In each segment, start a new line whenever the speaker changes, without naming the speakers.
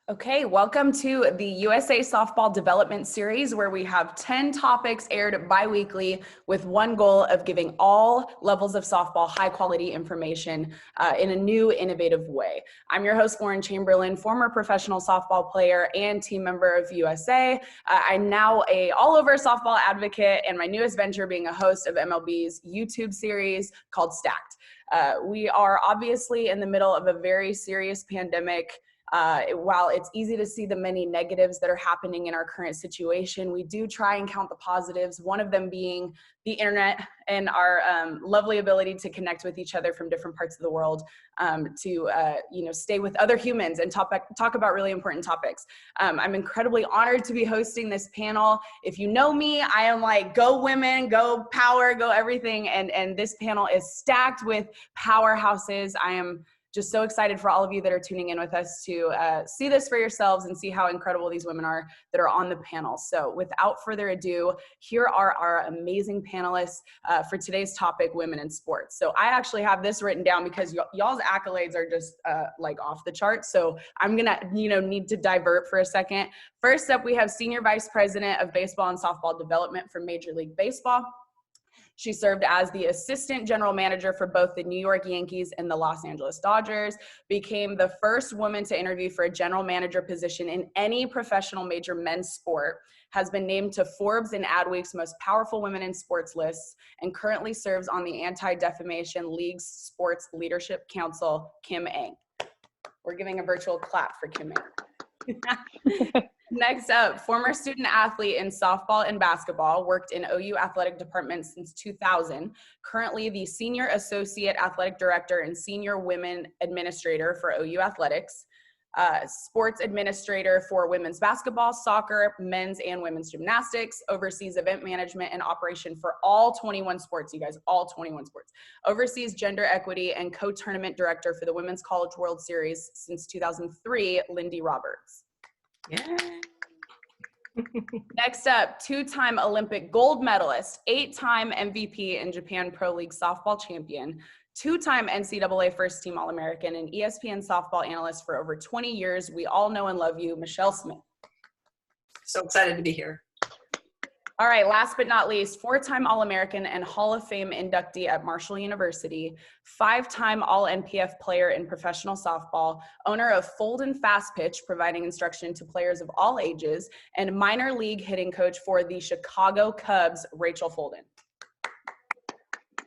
Okay, welcome to the USA Softball Development Series, where we have 10 topics aired bi-weekly with one goal of giving all levels of softball high quality information in a new, innovative way. I'm your host, Lauren Chamberlain, former professional softball player and team member of USA. I'm now a all-over softball advocate, and my newest venture being a host of MLB's YouTube series called Stacked. We are obviously in the middle of a very serious pandemic. While it's easy to see the many negatives that are happening in our current situation, we do try and count the positives, one of them being the internet and our lovely ability to connect with each other from different parts of the world, to stay with other humans and talk about really important topics. I'm incredibly honored to be hosting this panel. If you know me, I am like, go women, go power, go everything. And this panel is stacked with powerhouses. I am just so excited for all of you that are tuning in with us to see this for yourselves and see how incredible these women are that are on the panel. So without further ado, here are our amazing panelists for today's topic, women in sports. So I actually have this written down because y'all's accolades are just like off the charts. So I'm gonna need to divert for a second. First up, we have Senior Vice President of Baseball and Softball Development for Major League Baseball. She served as the assistant general manager for both the New York Yankees and the Los Angeles Dodgers, became the first woman to interview for a general manager position in any professional major men's sport, has been named to Forbes and Adweek's Most Powerful Women in Sports lists, and currently serves on the Anti-Defamation League's Sports Leadership Council, Kim Ng. We're giving a virtual clap for Kim Ng. Next up, former student athlete in softball and basketball, worked in OU athletic department since 2000, currently the senior associate athletic director and senior women administrator for OU athletics, sports administrator for women's basketball, soccer, men's and women's gymnastics, oversees event management and operation for all 21 sports, you guys, all 21 sports, oversees gender equity and co-tournament director for the Women's College World Series since 2003, Lindy Roberts.
Yeah.
Next up, two-time Olympic gold medalist, 8-time MVP and Japan Pro League softball champion, 2-time NCAA first team All-American, and ESPN softball analyst for over 20 years. We all know and love you, Michelle Smith.
So excited to be here.
All right, last but not least, 4-time All-American and Hall of Fame inductee at Marshall University, 5-time All-NPF player in professional softball, owner of Folden Fast Pitch, providing instruction to players of all ages, and minor league hitting coach for the Chicago Cubs, Rachel Folden.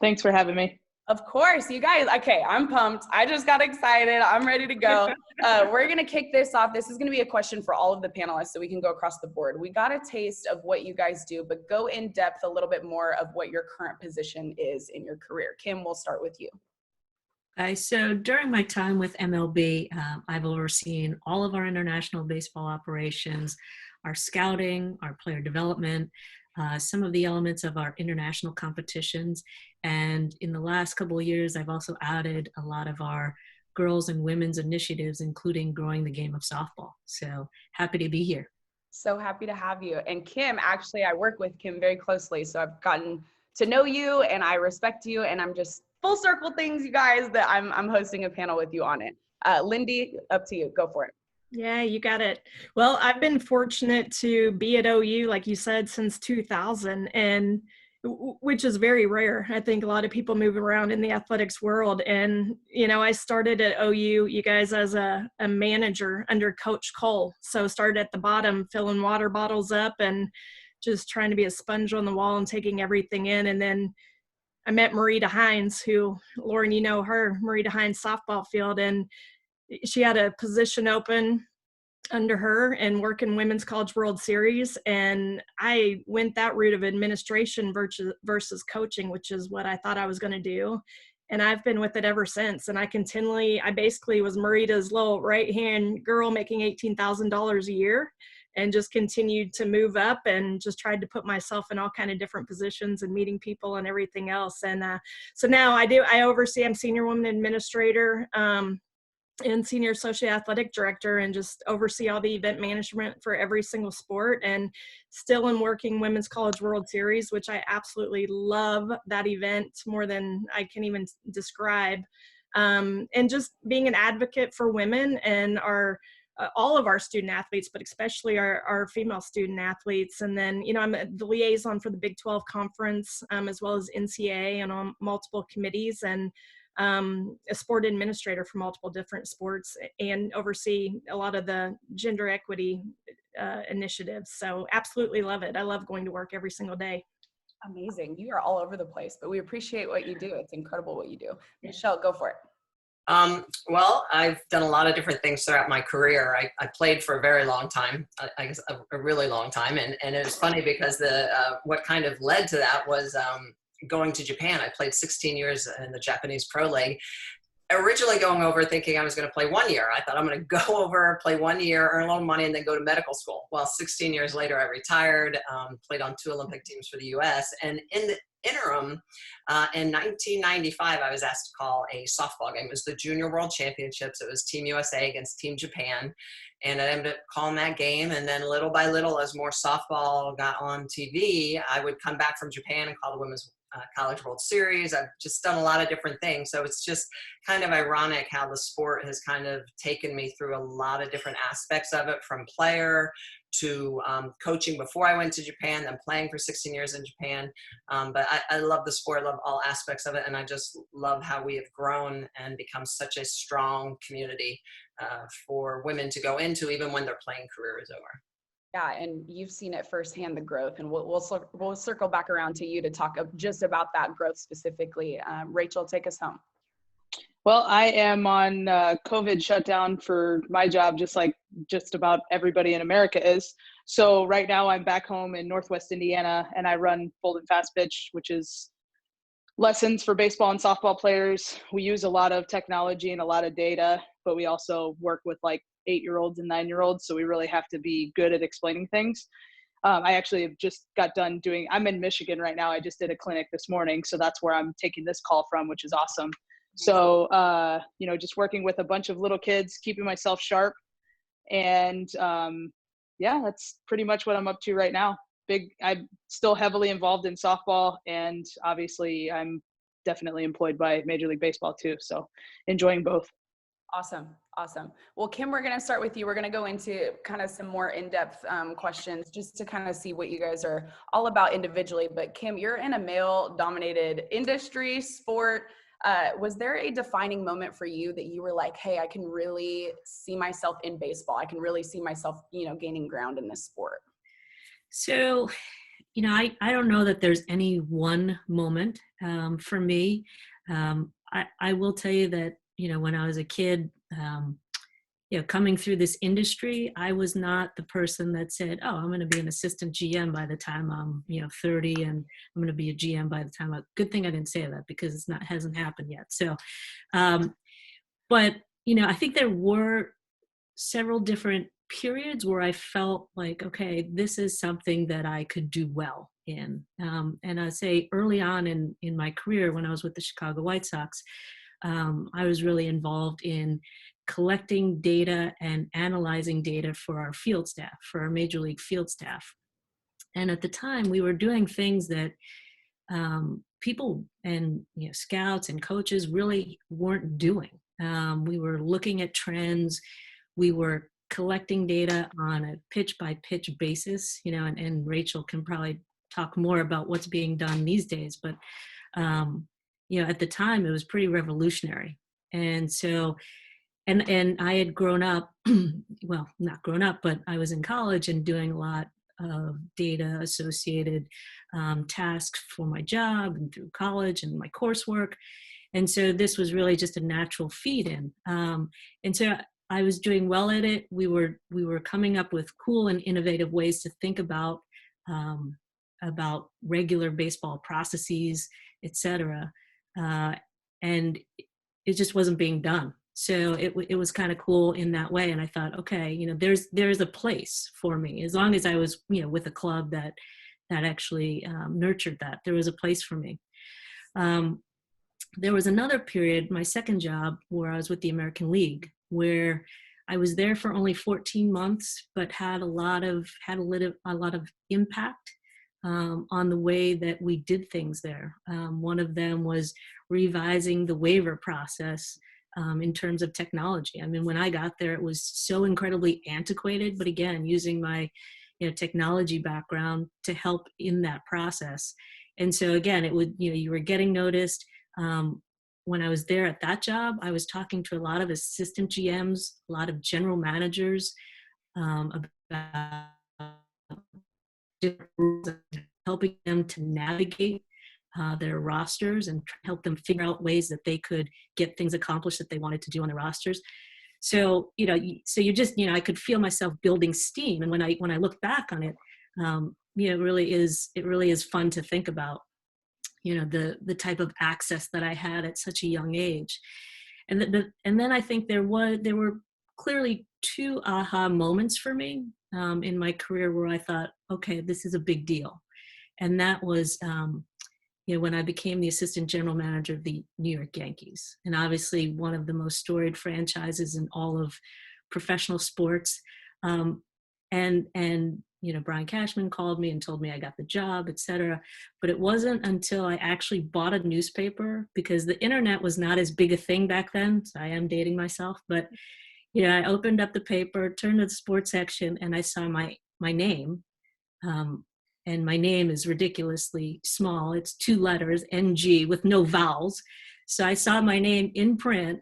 Thanks for having me.
Of course, you guys. Okay, I'm pumped. I just got excited. I'm ready to go. We're going to kick this off. This is going to be a question for all of the panelists so we can go across the board. We got a taste of what you guys do, but go in depth a little bit more of what your current position is in your career. Kim, we'll start with you.
Okay, so during my time with MLB, I've overseen all of our international baseball operations, our scouting, our player development, some of the elements of our international competitions. And in the last couple of years, I've also added a lot of our girls and women's initiatives, including growing the game of softball. So happy to be here.
So happy to have you. And Kim, actually, I work with Kim very closely. So I've gotten to know you and I respect you. And I'm just full circle things, you guys, that I'm hosting a panel with you on it. Lindy, up to you. Go for it.
Yeah, you got it. Well, I've been fortunate to be at OU, like you said, since 2000, and which is very rare. I think a lot of people move around in the athletics world. And, you know, I started at OU, you guys, as a manager under Coach Cole. So started at the bottom, filling water bottles up and just trying to be a sponge on the wall and taking everything in. And then I met Marita Hines, who, Lauren, you know her, Marita Hines softball field, and she had a position open under her and working Women's College World Series. And I went that route of administration versus coaching, which is what I thought I was going to do. And I've been with it ever since. And I basically was Marita's little right-hand girl making $18,000 a year. and just continued to move up and just tried to put myself in all kind of different positions and meeting people and everything else. And so now I oversee, I'm senior woman administrator, and senior associate athletic director, and just oversee all the event management for every single sport, and still in working Women's College World Series, which I absolutely love that event more than I can even describe. And just being an advocate for women and our all of our student athletes, but especially our female student athletes. And then, I'm the liaison for the Big 12 conference, as well as NCAA, and on multiple committees, and a sport administrator for multiple different sports, and oversee a lot of the gender equity initiatives. So absolutely love it. I love going to work every single day.
Amazing. You are all over the place, but we appreciate what you do. It's incredible what you do. Michelle, go for it.
Well, I've done a lot of different things throughout my career. I played for a very long time, I guess a really long time. And it was funny because what kind of led to that was going to Japan. I played 16 years in the Japanese Pro League. Originally going over thinking I was going to play 1 year. I thought I'm going to go over, play 1 year, earn a little money, and then go to medical school. Well, 16 years later, I retired, played on 2 Olympic teams for the U.S. And in the interim, in 1995, I was asked to call a softball game. It was the Junior World Championships. It was Team USA against Team Japan. And I ended up calling that game. And then little by little, as more softball got on TV, I would come back from Japan and call the Women's College World Series. I've just done a lot of different things. So it's just kind of ironic how the sport has kind of taken me through a lot of different aspects of it, from player to coaching before I went to Japan, then playing for 16 years in Japan. But I love the sport, I love all aspects of it. And I just love how we have grown and become such a strong community for women to go into, even when their playing career is over.
Yeah, and you've seen it firsthand, the growth, and we'll circle back around to you to talk just about that growth specifically. Rachel, take us home.
Well, I am on COVID shutdown for my job, just like just about everybody in America is. So right now I'm back home in Northwest Indiana, and I run Bold and Fast Pitch, which is lessons for baseball and softball players. We use a lot of technology and a lot of data, but we also work with like 8-year-olds and 9-year-olds. So we really have to be good at explaining things. I actually have just got done I'm in Michigan right now. I just did a clinic this morning. So that's where I'm taking this call from, which is awesome. So, just working with a bunch of little kids, keeping myself sharp. And that's pretty much what I'm up to right now. I'm still heavily involved in softball, and obviously I'm definitely employed by Major League Baseball too. So enjoying both.
Awesome. Well, Kim, we're going to start with you. We're going to go into kind of some more in-depth questions just to kind of see what you guys are all about individually. But Kim, you're in a male-dominated industry, sport. Was there a defining moment for you that you were like, hey, I can really see myself in baseball. I can really see myself, gaining ground in this sport?
So, I don't know that there's any one moment for me. I will tell you that, when I was a kid, coming through this industry, I was not the person that said, oh, I'm going to be an assistant GM by the time I'm, 30, and I'm going to be a GM by the time good thing I didn't say that, because hasn't happened yet. So, but, I think there were several different periods where I felt like, okay, this is something that I could do well in. And I'd say early on in my career, when I was with the Chicago White Sox, I was really involved in collecting data and analyzing data for our field staff, for our major league field staff. And at the time, we were doing things that people and scouts and coaches really weren't doing. We were looking at trends. We were collecting data on a pitch by pitch basis, and Rachel can probably talk more about what's being done these days. But at the time, it was pretty revolutionary. And so, and I had grown up, well, not grown up, but I was in college and doing a lot of data associated tasks for my job and through college and my coursework. And so this was really just a natural feed in. And so I was doing well at it. We were coming up with cool and innovative ways to think about regular baseball processes, et cetera. And it just wasn't being done. So it was kind of cool in that way. And I thought, okay, you know, there's a place for me as long as I was, you know, with a club that actually nurtured that. There was a place for me. There was another period, my second job, where I was with the American League, where I was there for only 14 months, but had a lot of impact on the way that we did things there. One of them was revising the waiver process in terms of technology. I mean, when I got there, it was so incredibly antiquated, but again, using my technology background to help in that process. And so again, it would, you were getting noticed. When I was there at that job, I was talking to a lot of assistant GMs, a lot of general managers about different rules, helping them to navigate their rosters and help them figure out ways that they could get things accomplished that they wanted to do on the rosters. So, you just, I could feel myself building steam. And when I look back on it, it really is fun to think about, the type of access that I had at such a young age. And then I think there were clearly two aha moments for me in my career where I thought, okay, this is a big deal. And that was, when I became the assistant general manager of the New York Yankees, and obviously one of the most storied franchises in all of professional sports. Brian Cashman called me and told me I got the job, et cetera. But it wasn't until I actually bought a newspaper, because the internet was not as big a thing back then. So I am dating myself, but I opened up the paper, turned to the sports section, and I saw my name. And my name is ridiculously small. It's 2 letters, NG, with no vowels. So I saw my name in print,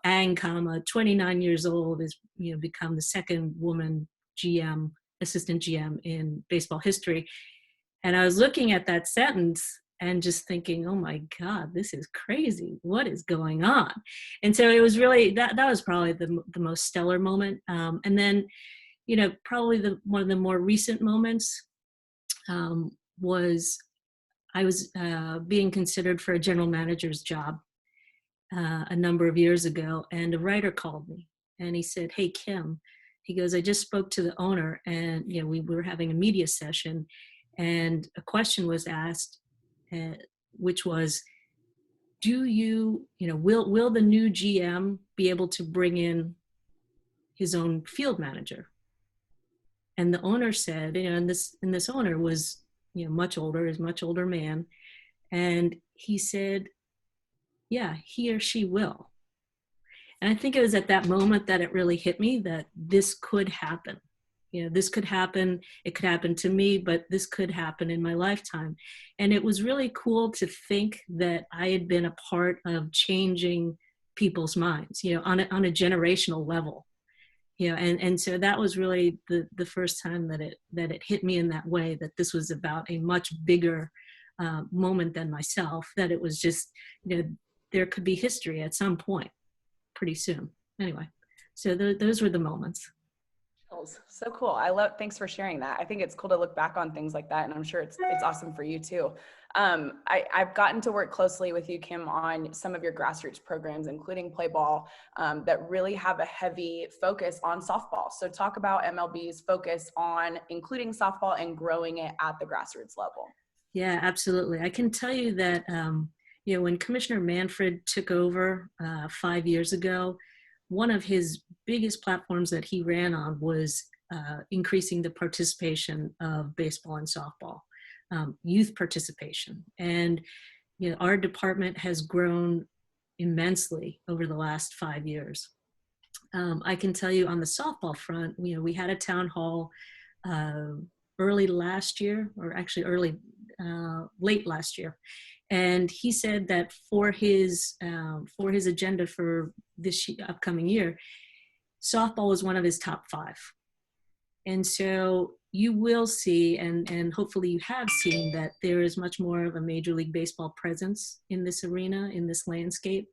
Ang, 29 years old, is, become the second woman GM, assistant GM in baseball history. And I was looking at that sentence and just thinking, oh my God, this is crazy. What is going on? And so it was really, that was probably the most stellar moment. And then, probably one of the more recent moments was I was being considered for a general manager's job a number of years ago, and a writer called me and he said, "Hey, Kim," he goes, "I just spoke to the owner, and we were having a media session, and a question was asked, which was, will the new GM be able to bring in his own field manager?" And the owner said, and this owner was, much older man. And he said, yeah, he or she will. And I think it was at that moment that it really hit me that this could happen. This could happen. It could happen to me, but this could happen in my lifetime. And it was really cool to think that I had been a part of changing people's minds, on a generational level. And so that was really the first time that it hit me in that way, that this was about a much bigger moment than myself, that it was just, there could be history at some point pretty soon. Anyway, so those were the moments.
So cool. Thanks for sharing that. I think it's cool to look back on things like that. And I'm sure it's awesome for you too. I've gotten to work closely with you, Kim, on some of your grassroots programs, including Play Ball, that really have a heavy focus on softball. So talk about MLB's focus on including softball and growing it at the grassroots level.
Yeah, absolutely. I can tell you that, when Commissioner Manfred took over 5 years ago, one of his biggest platforms that he ran on was increasing the participation of baseball and softball, youth participation. And, our department has grown immensely over the last 5 years. I can tell you on the softball front, we had a town hall early last year, or actually late last year. And he said that for his agenda for this upcoming year, softball was one of his top 5. And so you will see, and hopefully you have seen, that there is much more of a Major League Baseball presence in this arena, in this landscape.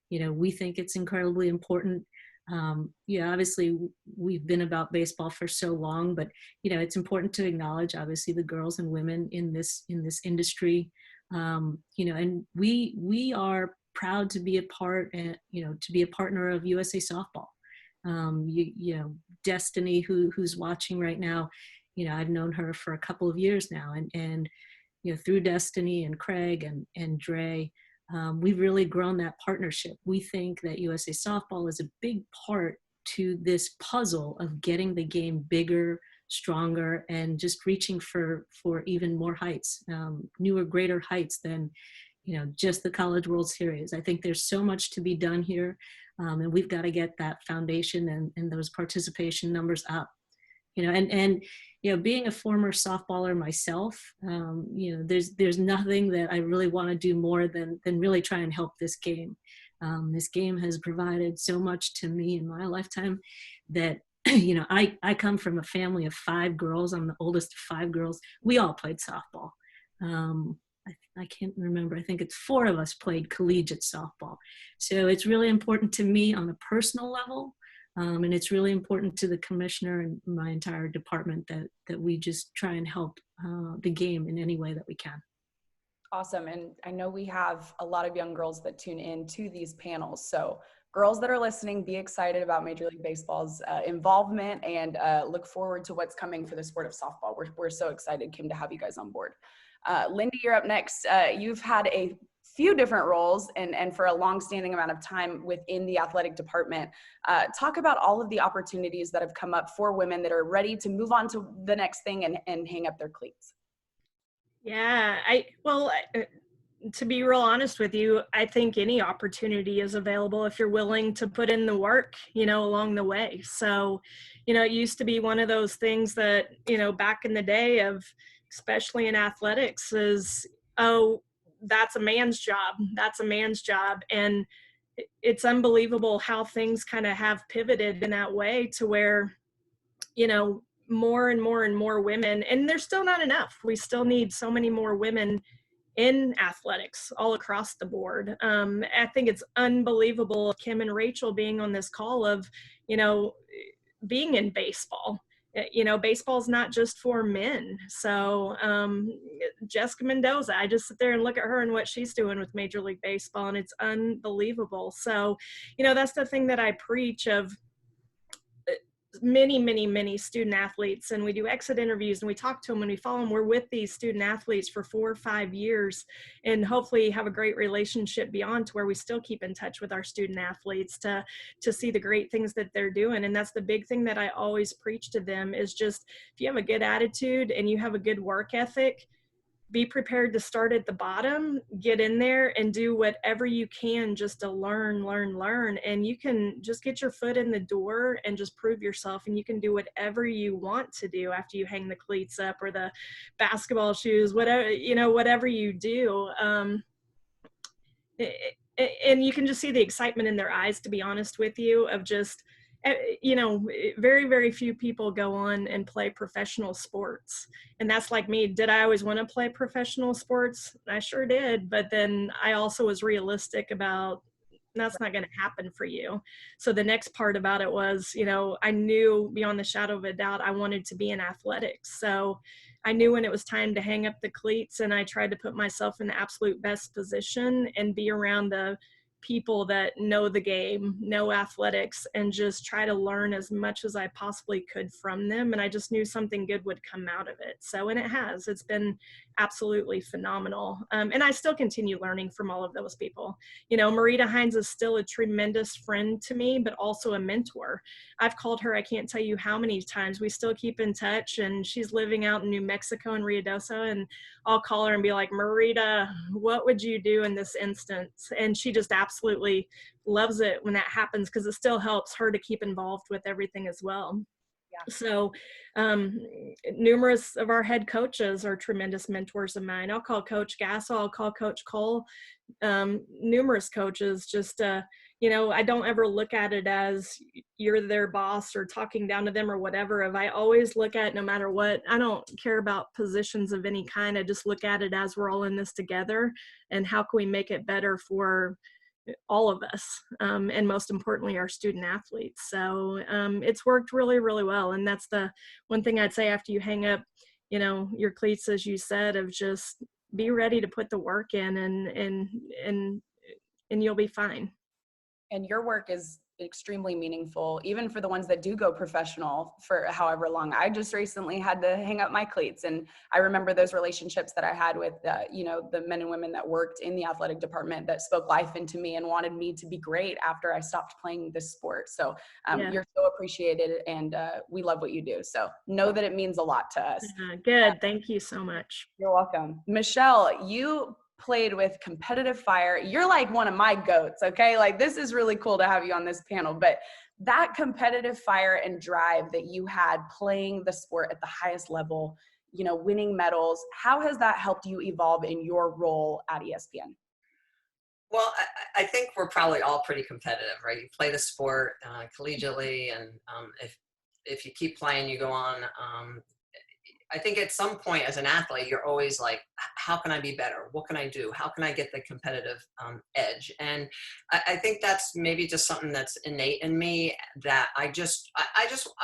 We think it's incredibly important. Obviously we've been about baseball for so long, but it's important to acknowledge, obviously, the girls and women in this industry. And we are proud to be a part and, to be a partner of USA Softball. Destiny, who's watching right now, I've known her for a couple of years now, and through Destiny and Craig and Dre, we've really grown that partnership. We think that USA Softball is a big part to this puzzle of getting the game bigger, stronger, and just reaching for even more heights, newer, greater heights than, just the College World Series. I think there's so much to be done here, and we've got to get that foundation and those participation numbers up. Being a former softballer myself, there's nothing that I really want to do more than really try and help this game. This game has provided so much to me in my lifetime that, I come from a family of 5 girls. I'm the oldest of 5 girls. We all played softball. I can't remember. I think it's 4 of us played collegiate softball. So it's really important to me on a personal level. And it's really important to the commissioner and my entire department that we just try and help the game in any way that we can.
Awesome. And I know we have a lot of young girls that tune in to these panels. So girls that are listening, be excited about Major League Baseball's involvement and look forward to what's coming for the sport of softball. We're so excited, Kim, to have you guys on board. Lindy, you're up next. You've had a few different roles and for a long-standing amount of time within the athletic department. Talk about all of the opportunities that have come up for women that are ready to move on to the next thing and hang up their cleats.
Yeah, to be real honest with you, I think any opportunity is available if you're willing to put in the work, along the way. So, it used to be one of those things that, back in the day of, especially in athletics, is, oh, that's a man's job. That's a man's job. And it's unbelievable how things kind of have pivoted in that way to where, more and more and more women, and there's still not enough. We still need so many more women in athletics all across the board. I think it's unbelievable, Kim and Rachel being on this call of, being in baseball. Baseball is not just for men. So Jessica Mendoza, I just sit there and look at her and what she's doing with Major League Baseball, and it's unbelievable. So, that's the thing that I preach of many, many, many student athletes, and we do exit interviews and we talk to them and we follow them. We're with these student athletes for 4 or 5 years and hopefully have a great relationship beyond, to where we still keep in touch with our student athletes to see the great things that they're doing. And that's the big thing that I always preach to them is just, if you have a good attitude and you have a good work ethic, be prepared to start at the bottom, get in there and do whatever you can just to learn. And you can just get your foot in the door and just prove yourself. And you can do whatever you want to do after you hang the cleats up or the basketball shoes, whatever you do. And you can just see the excitement in their eyes, to be honest with you, of just, very, very few people go on and play professional sports. And that's like me. Did I always want to play professional sports? I sure did. But then I also was realistic about that's not going to happen for you. So the next part about it was, I knew beyond the shadow of a doubt I wanted to be in athletics. So I knew when it was time to hang up the cleats, and I tried to put myself in the absolute best position and be around the people that know the game, know athletics, and just try to learn as much as I possibly could from them. And I just knew something good would come out of it. So, and it's been absolutely phenomenal. And I still continue learning from all of those people. Marita Hines is still a tremendous friend to me, but also a mentor. I've called her, I can't tell you how many times. We still keep in touch, and she's living out in New Mexico in Ruidoso, and I'll call her and be like, Marita, what would you do in this instance? And she just absolutely loves it when that happens, because it still helps her to keep involved with everything as well. Yeah. So numerous of our head coaches are tremendous mentors of mine. I'll call Coach Gassel, I'll call Coach Cole, numerous coaches. Just, I don't ever look at it as you're their boss or talking down to them or whatever. I always look at, no matter what, I don't care about positions of any kind. I just look at it as we're all in this together, and how can we make it better for all of us, and most importantly, our student athletes. So it's worked really, really well. And that's the one thing I'd say after you hang up, your cleats, as you said, of just be ready to put the work in and you'll be fine.
And your work is extremely meaningful, even for the ones that do go professional for however long. I just recently had to hang up my cleats, and I remember those relationships that I had with, the men and women that worked in the athletic department that spoke life into me and wanted me to be great after I stopped playing this sport. So
Yeah.
you're so appreciated, and we love what you do. So know that it means a lot to us.
Good. Thank you so much.
You're welcome. Michelle, you played with competitive fire. You're like one of my goats, okay? Like, this is really cool to have you on this panel, but that competitive fire and drive that you had playing the sport at the highest level, winning medals, how has that helped you evolve in your role at ESPN?
Well, I think we're probably all pretty competitive, right? You play the sport collegiately, and if you keep playing, you go on. I think at some point as an athlete, you're always like, how can I be better? What can I do? How can I get the competitive edge? And I think that's maybe just something that's innate in me, that I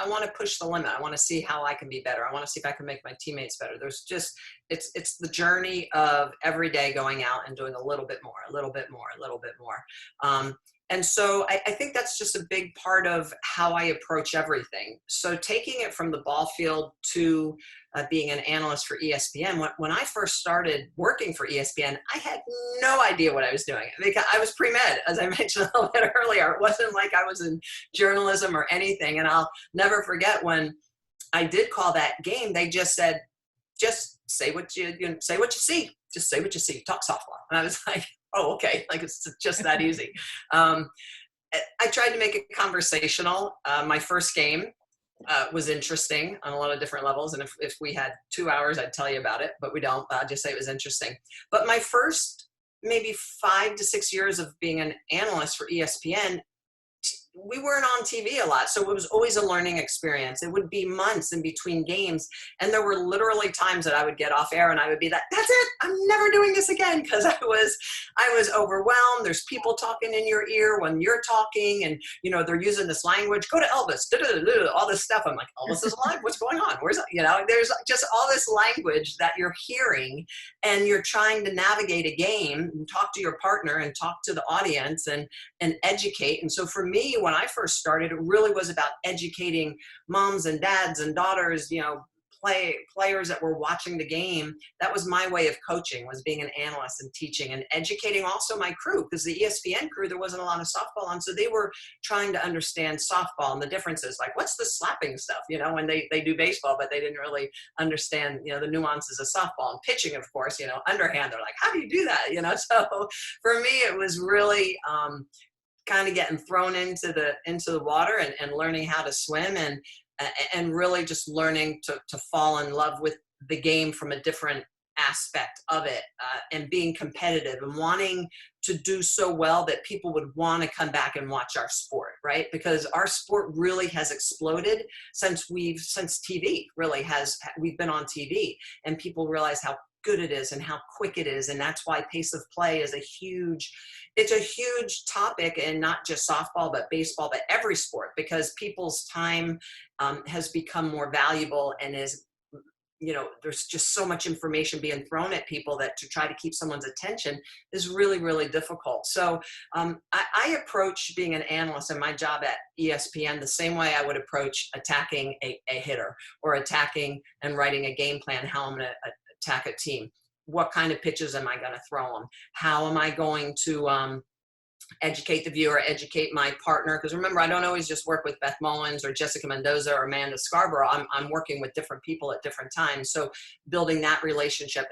want to push the limit. I want to see how I can be better. I want to see if I can make my teammates better. There's just, it's the journey of every day going out and doing a little bit more, a little bit more, a little bit more. And so I think that's just a big part of how I approach everything. So taking it from the ball field to being an analyst for ESPN, when I first started working for ESPN, I had no idea what I was doing. Because I was pre-med, as I mentioned a little bit earlier. It wasn't like I was in journalism or anything. And I'll never forget when I did call that game, they just said, just say what you say what you see. Just say what you see. Talk softball. And I was like, oh, okay. Like, it's just that easy. I tried to make it conversational. My first game was interesting on a lot of different levels. And if we had 2 hours, I'd tell you about it, but we don't. I'll just say it was interesting. But my first maybe 5 to 6 years of being an analyst for ESPN, we weren't on TV a lot, so it was always a learning experience. It would be months in between games, and there were literally times that I would get off air and I would be like, that's it, I'm never doing this again, because I was overwhelmed. There's people talking in your ear when you're talking, and they're using this language, go to Elvis, all this stuff. I'm like, Elvis is alive, what's going on? Where's there's just all this language that you're hearing, and you're trying to navigate a game and talk to your partner and talk to the audience and educate. And so for me, when I first started, it really was about educating moms and dads and daughters, players that were watching the game. That was my way of coaching, was being an analyst and teaching and educating also my crew, because the ESPN crew, there wasn't a lot of softball on. So they were trying to understand softball and the differences, like what's the slapping stuff, when they do baseball, but they didn't really understand, the nuances of softball and pitching, of course, underhand. They're like, how do you do that? So for me, it was really, kind of getting thrown into the water and learning how to swim and really just learning to fall in love with the game from a different aspect of it, and being competitive and wanting to do so well that people would want to come back and watch our sport, right? Because our sport really has exploded since TV really we've been on TV, and people realize how good it is and how quick it is. And that's why pace of play is a huge topic, and not just softball, but baseball, but every sport, because people's time has become more valuable, and there's just so much information being thrown at people that to try to keep someone's attention is really, really difficult. So I approach being an analyst in my job at ESPN the same way I would approach attacking a hitter, or attacking and writing a game plan, how I'm going to attack a team. What kind of pitches am I going to throw them? How am I going to educate the viewer, educate my partner? Because remember, I don't always just work with Beth Mullins or Jessica Mendoza or Amanda Scarborough. I'm working with different people at different times. So building that relationship,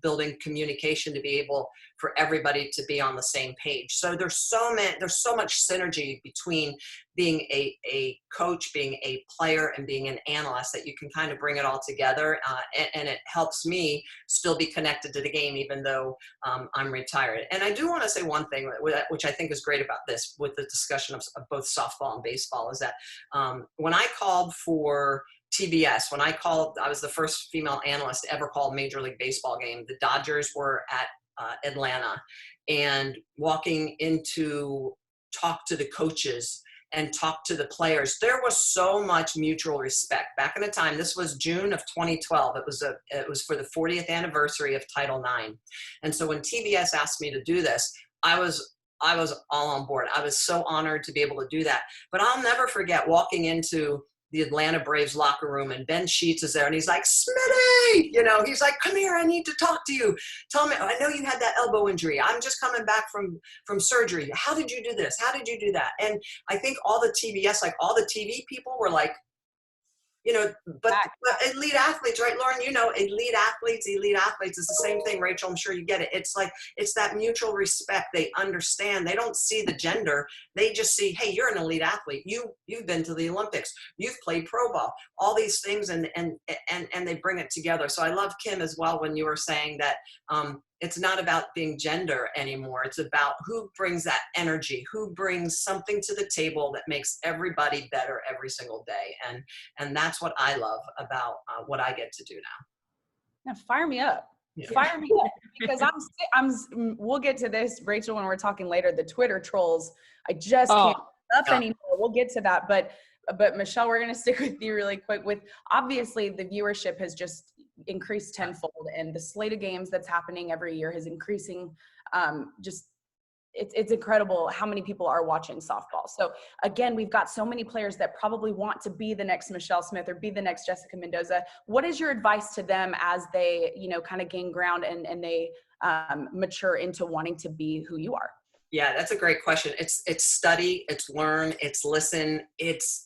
building communication to be able for everybody to be on the same page. So there's so much synergy between being a coach, being a player, and being an analyst, that you can kind of bring it all together. And it helps me still be connected to the game, even though I'm retired. And I do want to say one thing, which I think is great about this, with the discussion of both softball and baseball, is that when I called for TBS, I was the first female analyst to ever call a Major League Baseball game. The Dodgers were at Atlanta, and walking into talk to the coaches and talk to the players, there was so much mutual respect. Back in the time, this was June of 2012. It was for the 40th anniversary of Title IX. And so when TBS asked me to do this, I was I was all on board. I was so honored to be able to do that. But I'll never forget walking into the Atlanta Braves locker room, and Ben Sheets is there, and he's like, Smitty, he's like, come here, I need to talk to you. Tell me, I know you had that elbow injury. I'm just coming back from surgery. How did you do this? How did you do that? And I think all the TBS, like all the TV people were like, but elite athletes, right, Lauren? Elite athletes is the same thing. Rachel, I'm sure you get it. It's like, it's that mutual respect. They understand. They don't see the gender. They just see, hey, you're an elite athlete. You've been to the Olympics. You've played pro ball. All these things, and they bring it together. So I love, Kim, as well, when you were saying that it's not about being gender anymore. It's about who brings that energy, who brings something to the table that makes everybody better every single day. And that's what I love about what I get to do now.
Now, fire me up.
Yeah.
Fire me up, because we'll get to this, Rachel, when we're talking later, the Twitter trolls. I just can't enough anymore. We'll get to that. But Michelle, we're going to stick with you really quick. With obviously the viewership has just increased tenfold, and the slate of games that's happening every year is increasing. It's incredible how many people are watching softball. So again, we've got so many players that probably want to be the next Michelle Smith or be the next Jessica Mendoza. What is your advice to them as they, kind of gain ground and they mature into wanting to be who you are?
Yeah, that's a great question. It's study, it's learn, it's listen, it's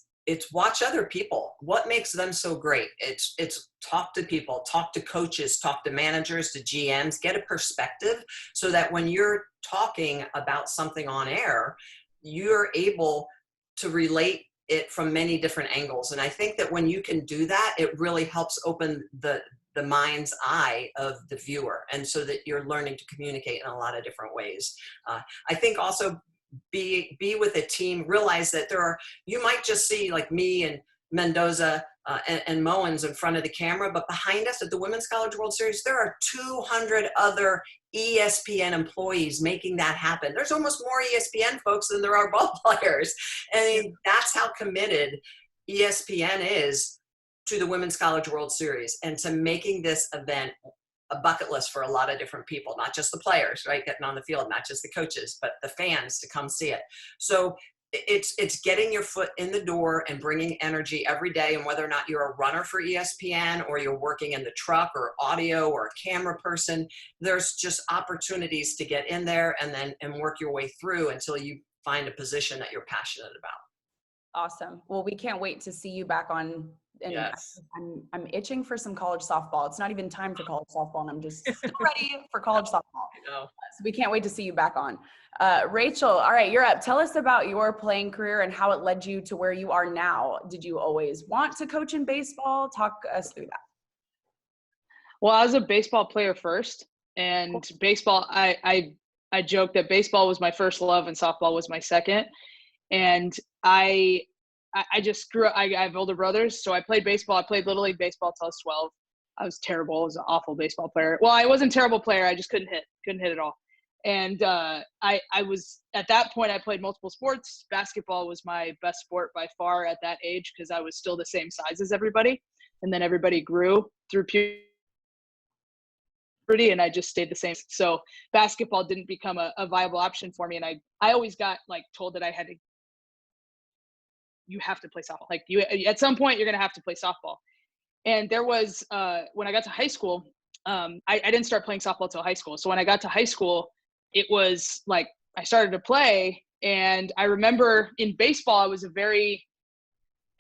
watch other people. What makes them so great? It's talk to people, talk to coaches, talk to managers, to GMs, get a perspective so that when you're talking about something on air, you're able to relate it from many different angles. And I think that when you can do that, it really helps open the mind's eye of the viewer. And so that you're learning to communicate in a lot of different ways. I think also be with a team, realize that you might just see like me and Mendoza and Mowens in front of the camera, but behind us at the Women's College World Series, there are 200 other ESPN employees making that happen. There's almost more ESPN folks than there are ball players. And that's how committed ESPN is to the Women's College World Series and to making this event a bucket list for a lot of different people, not just the players, right, getting on the field, not just the coaches, but the fans to come see it. So it's getting your foot in the door and bringing energy every day. And whether or not you're a runner for ESPN or you're working in the truck or audio or a camera person, there's just opportunities to get in there and work your way through until you find a position that you're passionate about.
Awesome. Well, we can't wait to see you back on. And
yes.
I'm itching for some college softball. It's not even time for college softball, and I'm just still ready for college softball. So we can't wait to see you back on. Rachel, all right, you're up. Tell us about your playing career and how it led you to where you are now. Did you always want to coach in baseball? Talk us through that.
Well, I was a baseball player first, and baseball, I joke that baseball was my first love and softball was my second. And I just grew up. I have older brothers, so I played baseball. I played Little League baseball till I was 12. I was terrible. I was an awful baseball player. Well, I wasn't a terrible player. I just couldn't hit at all. And I was, at that point, I played multiple sports. Basketball was my best sport by far at that age because I was still the same size as everybody. And then everybody grew through puberty, and I just stayed the same. So basketball didn't become a viable option for me. And I always got told that you have to play softball. At some point you're going to have to play softball. And there was, when I got to high school, I didn't start playing softball till high school. So when I got to high school, it was I started to play. And I remember in baseball, I was a very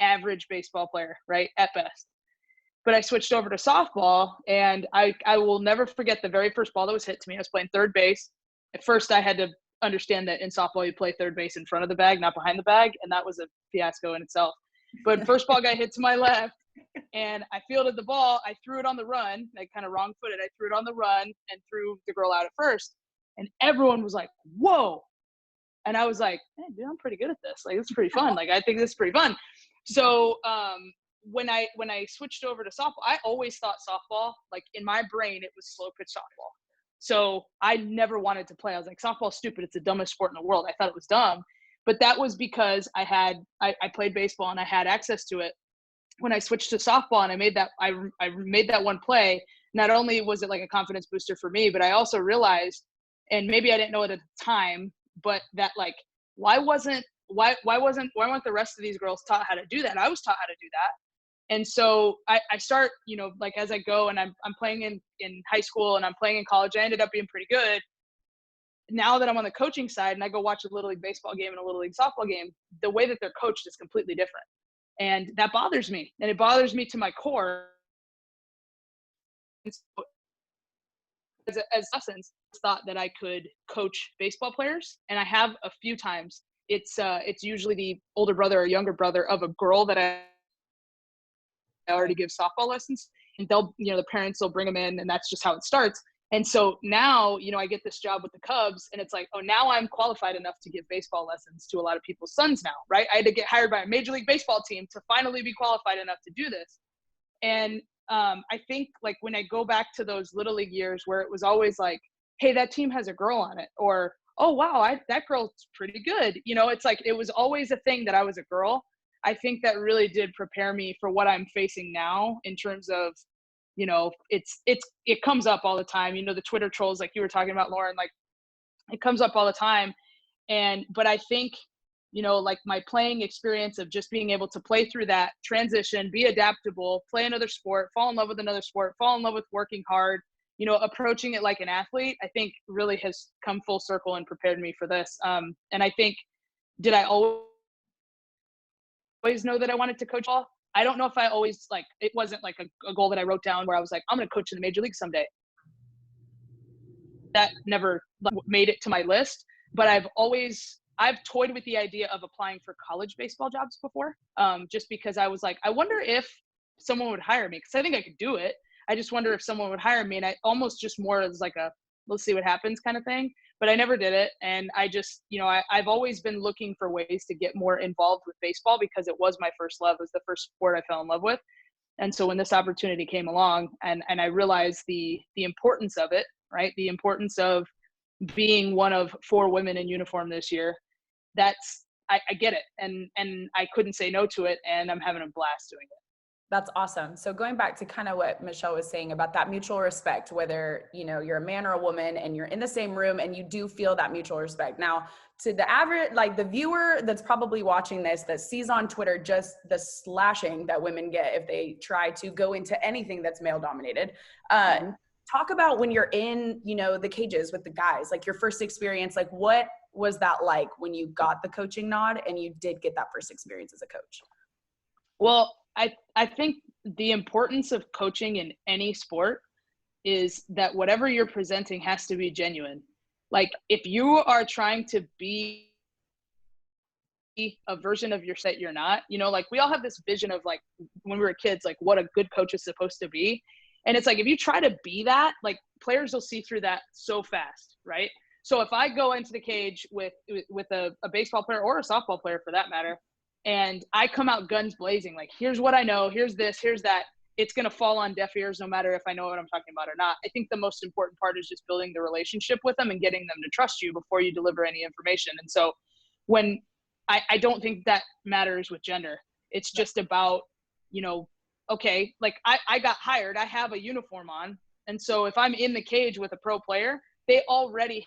average baseball player, right? At best. But I switched over to softball, and I will never forget the very first ball that was hit to me. I was playing third base. At first I had to understand that in softball you play third base in front of the bag, not behind the bag, and that was a fiasco in itself. But first ball got hit to my left, and I fielded the ball. I threw it on the run, kind of wrong-footed. I threw it on the run and threw the girl out at first, and everyone was like, "Whoa!" And I was like, "Hey, dude, I'm pretty good at this. This is pretty fun. I think this is pretty fun." So when I switched over to softball, I always thought softball, in my brain, it was slow pitch softball. So I never wanted to play. I was like, softball's stupid. It's the dumbest sport in the world. I thought it was dumb. But that was because I played baseball and I had access to it. When I switched to softball and I made that one play, not only was it a confidence booster for me, but I also realized, and maybe I didn't know it at the time, but that like, why weren't the rest of these girls taught how to do that? I was taught how to do that. And so I start, you know, like as I go and I'm playing in high school and I'm playing in college, I ended up being pretty good. Now that I'm on the coaching side and I go watch a Little League baseball game and a Little League softball game, the way that they're coached is completely different. And that bothers me. And it bothers me to my core. And so as lessons, thought that I could coach baseball players. And I have a few times. It's usually the older brother or younger brother of a girl that I already give softball lessons. And they'll, you know, the parents will bring them in and that's just how it starts. And so now, you know, I get this job with the Cubs and it's like, oh, now I'm qualified enough to give baseball lessons to a lot of people's sons now, right? I had to get hired by a Major League Baseball team to finally be qualified enough to do this. And I think like when I go back to those Little League years where it was always like, hey, that team has a girl on it, or, oh, wow, that girl's pretty good. You know, it's like, it was always a thing that I was a girl. I think that really did prepare me for what I'm facing now in terms of, you know, it comes up all the time, you know, the Twitter trolls, like you were talking about, Lauren, like it comes up all the time. But I think, you know, like my playing experience of just being able to play through that transition, be adaptable, play another sport, fall in love with another sport, fall in love with working hard, you know, approaching it like an athlete, I think really has come full circle and prepared me for this. And I think, did I always know that I wanted to coach ball? I don't know if I always, like, it wasn't like a goal that I wrote down where I was like, I'm going to coach in the major league someday. That never made it to my list, but I've toyed with the idea of applying for college baseball jobs before, just because I was like, I wonder if someone would hire me, because I think I could do it. I just wonder if someone would hire me, and I almost just more as like a let's see what happens kind of thing. But I never did it, and I just, you know, I've always been looking for ways to get more involved with baseball because it was my first love. It was the first sport I fell in love with. And so when this opportunity came along and I realized the importance of it, right? The importance of being one of 4 women in uniform this year, I get it. And I couldn't say no to it. And I'm having a blast doing it.
That's awesome. So going back to kind of what Michelle was saying about that mutual respect, whether, you know, you're a man or a woman and you're in the same room and you do feel that mutual respect. Now, to the average, like the viewer that's probably watching this, that sees on Twitter just the slashing that women get if they try to go into anything that's male dominated. Talk about when you're in, you know, the cages with the guys, like your first experience, like what was that like when you got the coaching nod and you did get that first experience as a coach?
Well, I think the importance of coaching in any sport is that whatever you're presenting has to be genuine. Like if you are trying to be a version of yourself you're not, you know, like we all have this vision of like when we were kids, like what a good coach is supposed to be. And it's like, if you try to be that, like players will see through that so fast, right? So if I go into the cage with a baseball player or a softball player for that matter, and I come out guns blazing, like, here's what I know, here's this, here's that, it's going to fall on deaf ears no matter if I know what I'm talking about or not. I think the most important part is just building the relationship with them and getting them to trust you before you deliver any information. And so when I don't think that matters with gender, it's just about, you know, okay, like I got hired, I have a uniform on. And so if I'm in the cage with a pro player, they already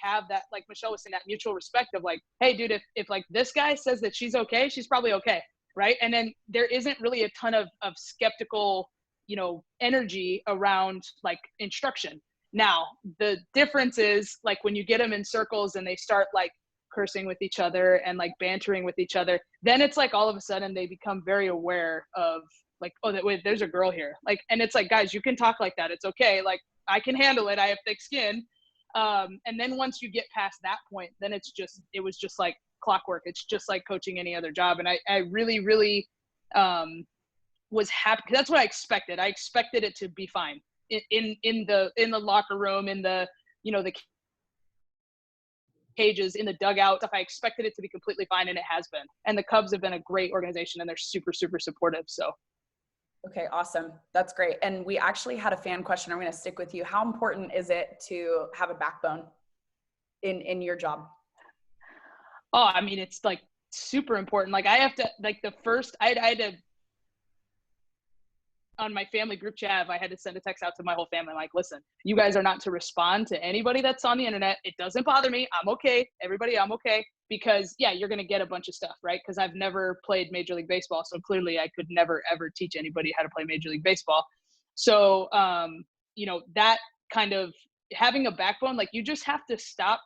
have that, like Michelle was saying, that mutual respect of like, hey dude, if like this guy says that she's okay, she's probably okay, right? And then there isn't really a ton of skeptical, you know, energy around like instruction. Now the difference is like when you get them in circles and they start like cursing with each other and like bantering with each other, then it's like all of a sudden they become very aware of like, oh, wait, there's a girl here. Like, and it's like, guys, you can talk like that, it's okay, like I can handle it, I have thick skin. And then once you get past that point, then it was just like clockwork. It's just like coaching any other job. And I really, really was happy, because that's what I expected. I expected it to be fine in the locker room, in the, you know, the cages, in the dugout stuff. I expected it to be completely fine, and it has been. And the Cubs have been a great organization, and they're super, super supportive. So.
Okay, awesome. That's great. And we actually had a fan question. I'm going to stick with you. How important is it to have a backbone in your job?
Oh, I mean, it's like super important. Like I have to, like the first, I had to on my family group chat, I had to send a text out to my whole family. Like, listen, you guys are not to respond to anybody that's on the internet. It doesn't bother me. I'm okay. Everybody, I'm okay. Because yeah, you're going to get a bunch of stuff, right? Because I've never played Major League Baseball. So clearly I could never, ever teach anybody how to play Major League Baseball. So, that kind of having a backbone, like you just have to stop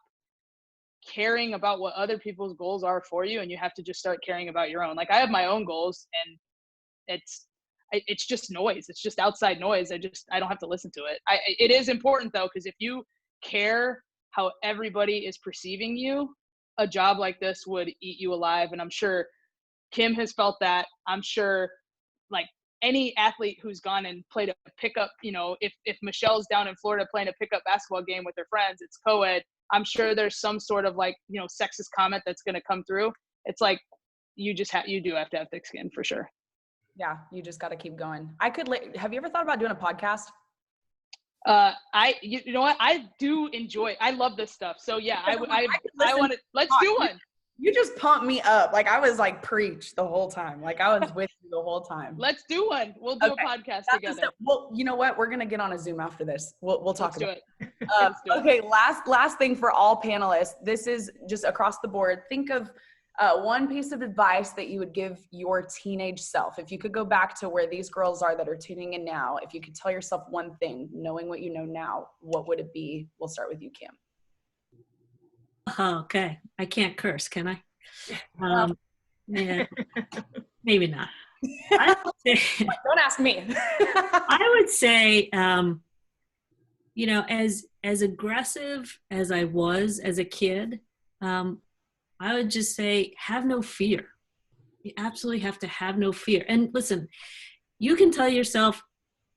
caring about what other people's goals are for you. And you have to just start caring about your own. Like I have my own goals and it's just noise. It's just outside noise. I don't have to listen to it. It is important though, because if you care how everybody is perceiving you, a job like this would eat you alive. And I'm sure Kim has felt that. I'm sure like any athlete who's gone and played a pickup, if Michelle's down in Florida playing a pickup basketball game with her friends, it's co-ed. I'm sure there's some sort of like, sexist comment that's going to come through. It's like, you do have to have thick skin for sure.
Yeah, you just got to keep going. Have you ever thought about doing a podcast?
You know what? I do enjoy. I love this stuff. So yeah, I want to. Let's do one.
You just pumped me up. Like I was like preach the whole time. Like I was with you the whole time.
Let's do one. We'll do a podcast together.
Well, you know what? We're gonna get on a Zoom after this. We'll talk about
it.
Okay. Last thing for all panelists. This is just across the board. Think of one piece of advice that you would give your teenage self. If you could go back to where these girls are that are tuning in now, if you could tell yourself one thing, knowing what you know now, what would it be? We'll start with you, Kim.
Okay. I can't curse, can I? Yeah, maybe not.
Don't ask me.
I would say, as aggressive as I was as a kid, I would just say, have no fear. You absolutely have to have no fear. And listen, you can tell yourself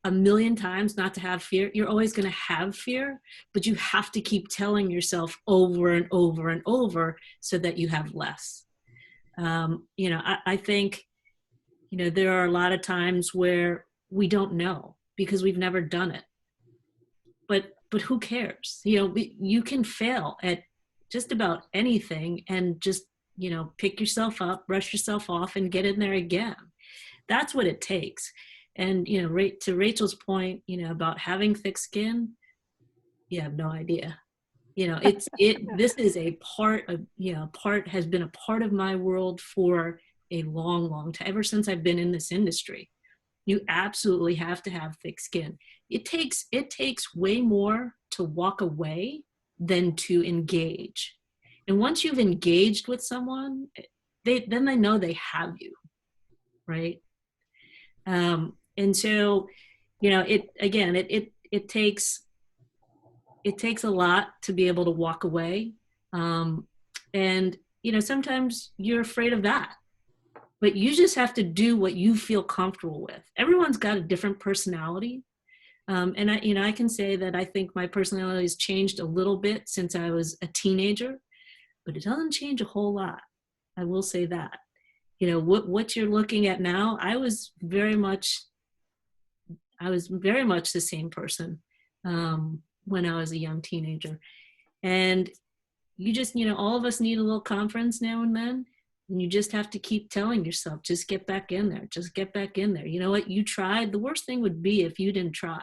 a million times not to have fear. You're always going to have fear, but you have to keep telling yourself over and over and over so that you have less. I think, there are a lot of times where we don't know because we've never done it. But who cares? You can fail at just about anything and just, pick yourself up, brush yourself off and get in there again. That's what it takes. And, to Rachel's point, about having thick skin, you have no idea. This is a part of, has been a part of my world for a long, long time, ever since I've been in this industry. You absolutely have to have thick skin. It takes way more to walk away than to engage. And once you've engaged with someone, then they know they have you, right? And so, it takes a lot to be able to walk away. And, sometimes you're afraid of that, but you just have to do what you feel comfortable with. Everyone's got a different personality. And I can say that I think my personality has changed a little bit since I was a teenager, but it doesn't change a whole lot. I will say that. What you're looking at now, I was very much the same person when I was a young teenager. And you just, all of us need a little confidence now and then. And you just have to keep telling yourself, just get back in there. Just get back in there. You know what? You tried. The worst thing would be if you didn't try.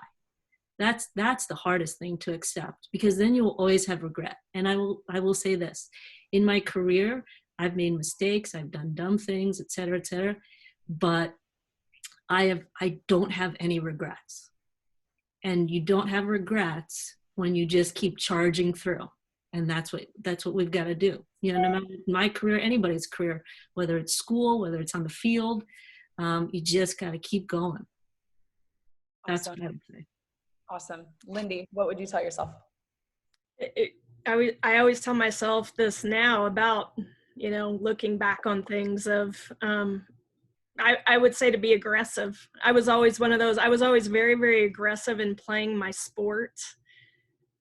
That's the hardest thing to accept, because then you will always have regret. And I will say this, in my career, I've made mistakes, I've done dumb things, et cetera, but I don't have any regrets. And you don't have regrets when you just keep charging through. And that's what we've got to do. No matter my career, anybody's career, whether it's school, whether it's on the field, you just got to keep going. That's
Awesome.
what I would say.
Awesome. Lindy, what would you tell yourself?
I always tell myself this now about, looking back on things of, I would say to be aggressive. I was always one of those, I was always very, very aggressive in playing my sport,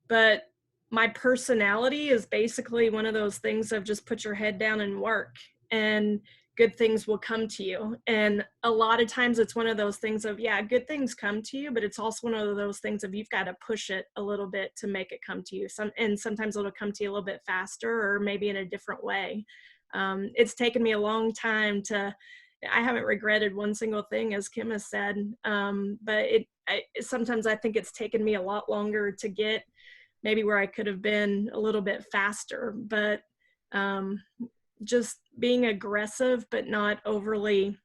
but my personality is basically one of those things of just put your head down and work, and good things will come to you. And a lot of times it's one of those things of, yeah, good things come to you, but it's also one of those things of you've got to push it a little bit to make it come to you. Sometimes it'll come to you a little bit faster or maybe in a different way. It's taken me a long time to I haven't regretted one single thing, as Kim has said. But sometimes I think it's taken me a lot longer to get maybe where I could have been a little bit faster. But just being aggressive, but not overly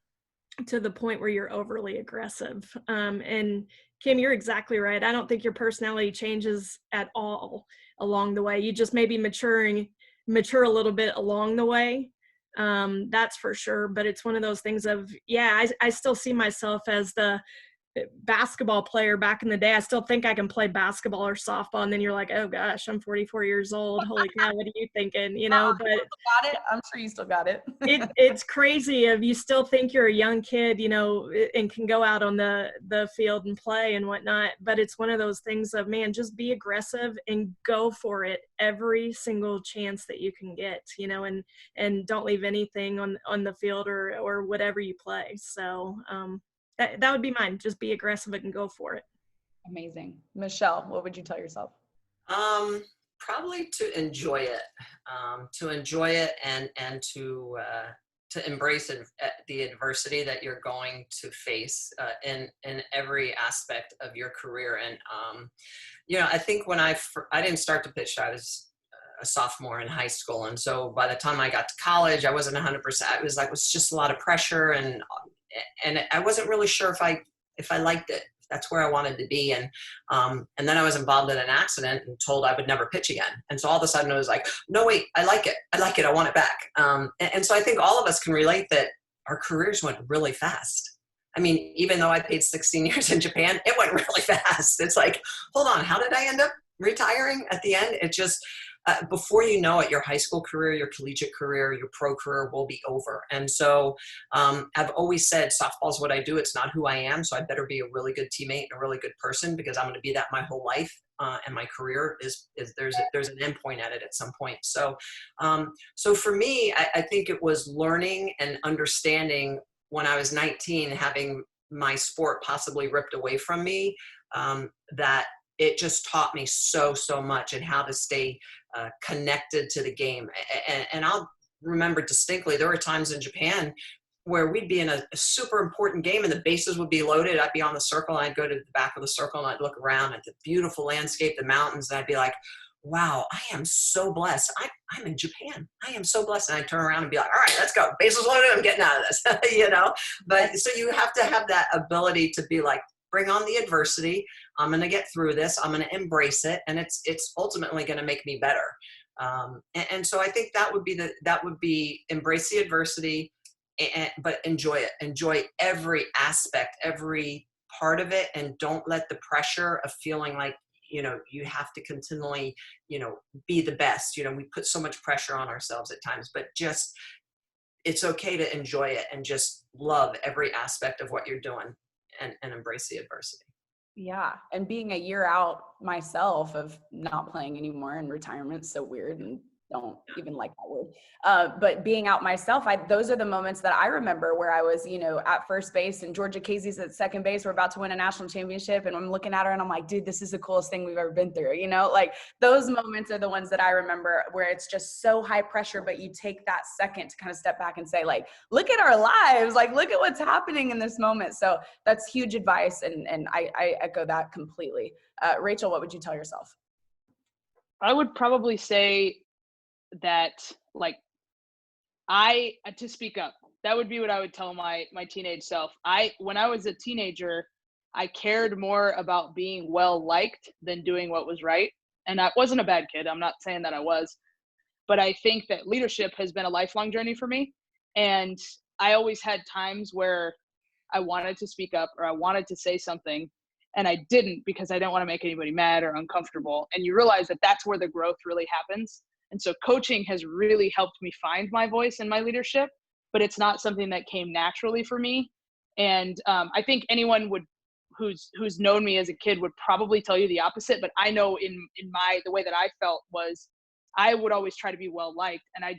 to the point where you're overly aggressive. And Kim, you're exactly right. I don't think your personality changes at all along the way. You just may be mature a little bit along the way. That's for sure. But it's one of those things of, yeah, I still see myself as the basketball player back in the day. I still think I can play basketball or softball. And then you're like, oh gosh, I'm 44 years old. Holy cow, what are you thinking? You know, but
Got it. I'm sure you still got it.
it's crazy if you still think you're a young kid, you know, and can go out on the field and play and whatnot. But it's one of those things of, man, just be aggressive and go for it every single chance that you can get, you know, and don't leave anything on the field or whatever you play. So that would be mine. Just be aggressive and go for it.
Amazing. Michelle, what would you tell yourself?
Probably to enjoy it, and to embrace the adversity that you're going to face in every aspect of your career. And you know, I think when I didn't start to pitch, I was a sophomore in high school, and so by the time I got to college, I wasn't 100%. It was just a lot of pressure, and I wasn't really sure if I liked it. That's where I wanted to be. And then I was involved in an accident and told I would never pitch again. And so all of a sudden it was like, no, wait, I like it. I want it back. And so I think all of us can relate that our careers went really fast. I mean, even though I played 16 years in Japan, it went really fast. It's like, hold on, how did I end up retiring at the end? It just, before you know it, your high school career, your collegiate career, your pro career will be over. And so I've always said softball is what I do. It's not who I am. So I better be a really good teammate and a really good person, because I'm going to be that my whole life. And my career is there's an end point at it at some point. So so for me, I think it was learning and understanding when I was 19, having my sport possibly ripped away from me, that it just taught me so much, and how to stay connected to the game. And I'll remember distinctly, there were times in Japan where we'd be in a super important game and the bases would be loaded. I'd be on the circle and I'd go to the back of the circle and I'd look around at the beautiful landscape, the mountains, and I'd be like, wow, I am so blessed. I'm in Japan. I am so blessed. And I'd turn around and be like, all right, let's go. Bases loaded. I'm getting out of this, you know? But so you have to have that ability to be like, bring on the adversity. I'm going to get through this. I'm going to embrace it. And it's ultimately going to make me better. And so I think that would be embrace the adversity, but enjoy it. Enjoy every aspect, every part of it. And don't let the pressure of feeling like, you know, you have to continually, you know, be the best. You know, we put so much pressure on ourselves at times, but just, it's okay to enjoy it and just love every aspect of what you're doing. And embrace the adversity.
Yeah. And being a year out myself of not playing anymore, and retirement's so weird, and don't even like that word. But being out myself, those are the moments that I remember where I was, you know, at first base and Georgia Casey's at second base. We're about to win a national championship. And I'm looking at her and I'm like, dude, this is the coolest thing we've ever been through. You know, like those moments are the ones that I remember where it's just so high pressure, but you take that second to kind of step back and say, like, look at our lives, like, look at what's happening in this moment. So that's huge advice. And I echo that completely. Rachel, what would you tell yourself?
I would probably say that, like, to speak up. That would be what I would tell my teenage self. When I was a teenager, I cared more about being well liked than doing what was right. And I wasn't a bad kid. I'm not saying that I was, but I think that leadership has been a lifelong journey for me. And I always had times where I wanted to speak up or I wanted to say something, and I didn't because I didn't want to make anybody mad or uncomfortable. And you realize that that's where the growth really happens. And so coaching has really helped me find my voice and my leadership, but it's not something that came naturally for me. And I think anyone who's known me as a kid would probably tell you the opposite. But I know in the way that I felt was I would always try to be well liked, and I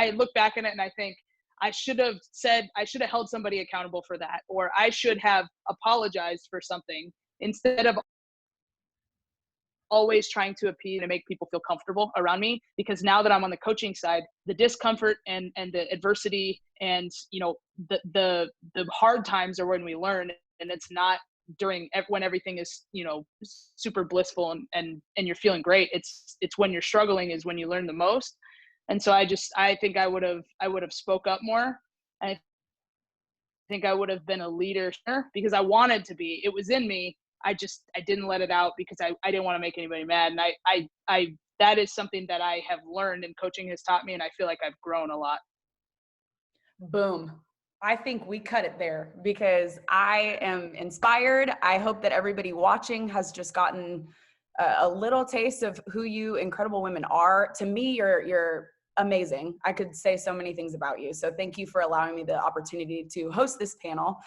look back at it and I think I should have held somebody accountable for that, or I should have apologized for something instead of always trying to appease and make people feel comfortable around me, because now that I'm on the coaching side, the discomfort and the adversity and, you know, the hard times are when we learn, and it's not during when everything is, you know, super blissful and you're feeling great. It's when you're struggling is when you learn the most. And so I think I would have spoke up more. I think I would have been a leader because I wanted to be. It was in me. I didn't let it out because I didn't want to make anybody mad. And I that is something that I have learned and coaching has taught me, and I feel like I've grown a lot.
Boom. I think we cut it there because I am inspired. I hope that everybody watching has just gotten a little taste of who you incredible women are. To me, you're amazing. I could say so many things about you. So thank you for allowing me the opportunity to host this panel.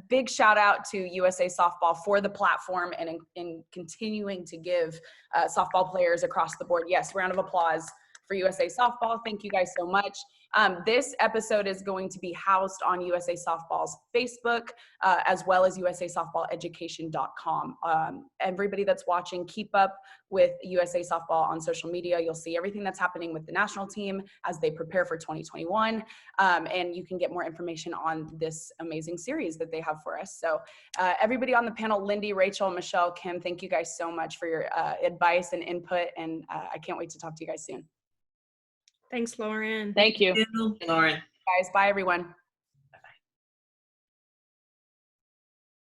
Big shout out to USA Softball for the platform and in continuing to give softball players across the board. Yes, round of applause for USA Softball. Thank you guys so much. This episode is going to be housed on USA Softball's Facebook, as well as usasoftballeducation.com. Everybody that's watching, keep up with USA Softball on social media. You'll see everything that's happening with the national team as they prepare for 2021. And you can get more information on this amazing series that they have for us. So everybody on the panel, Lindy, Rachel, Michelle, Kim, thank you guys so much for your advice and input. And I can't wait to talk to you guys soon.
Thanks, Lauren.
Thank you.
Lauren.
Guys, bye everyone.